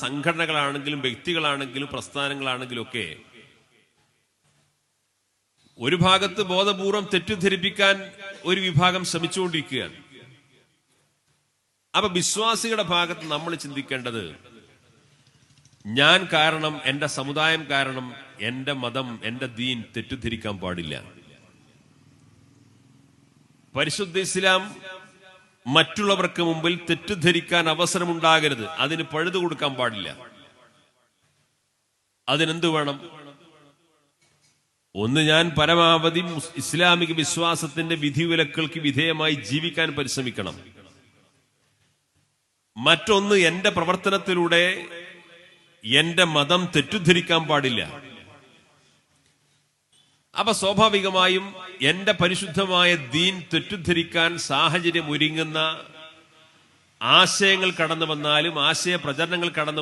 സംഘടനകളാണെങ്കിലും വ്യക്തികളാണെങ്കിലും പ്രസ്ഥാനങ്ങളാണെങ്കിലും ഒക്കെ ഒരു ഭാഗത്ത് ബോധപൂർവം തെറ്റിദ്ധരിപ്പിക്കാൻ ഒരു വിഭാഗം ശ്രമിച്ചുകൊണ്ടിരിക്കുകയാണ്. അപ്പൊ വിശ്വാസികളുടെ ഭാഗത്ത് നമ്മൾ ചിന്തിക്കേണ്ടത്, ഞാൻ കാരണം, എന്റെ സമുദായം കാരണം എന്റെ മതം, എന്റെ ദീൻ തെറ്റിദ്ധരിക്കാൻ പാടില്ല. പരിശുദ്ധ ഇസ്ലാം മറ്റുള്ളവർക്ക് മുമ്പിൽ തെറ്റിദ്ധരിക്കാൻ അവസരമുണ്ടാകരുത്, അതിന് പഴുതു കൊടുക്കാൻ പാടില്ല. അതിനെന്തു വേണം? ഒന്ന്, ഞാൻ പരമാവധി ഇസ്ലാമിക വിശ്വാസത്തിന്റെ വിധിവിലക്കുകൾക്ക് വിധേയമായി ജീവിക്കാൻ പരിശ്രമിക്കണം. മറ്റൊന്ന്, എന്റെ പ്രവർത്തനത്തിലൂടെ എന്റെ മതം തെറ്റിദ്ധരിക്കാൻ പാടില്ല. അപ്പൊ സ്വാഭാവികമായും എന്റെ പരിശുദ്ധമായ ദീൻ തെറ്റിദ്ധരിക്കാൻ സാഹചര്യം ഒരുങ്ങുന്ന ആശയങ്ങൾ കടന്നു വന്നാലും, ആശയ പ്രചരണങ്ങൾ കടന്നു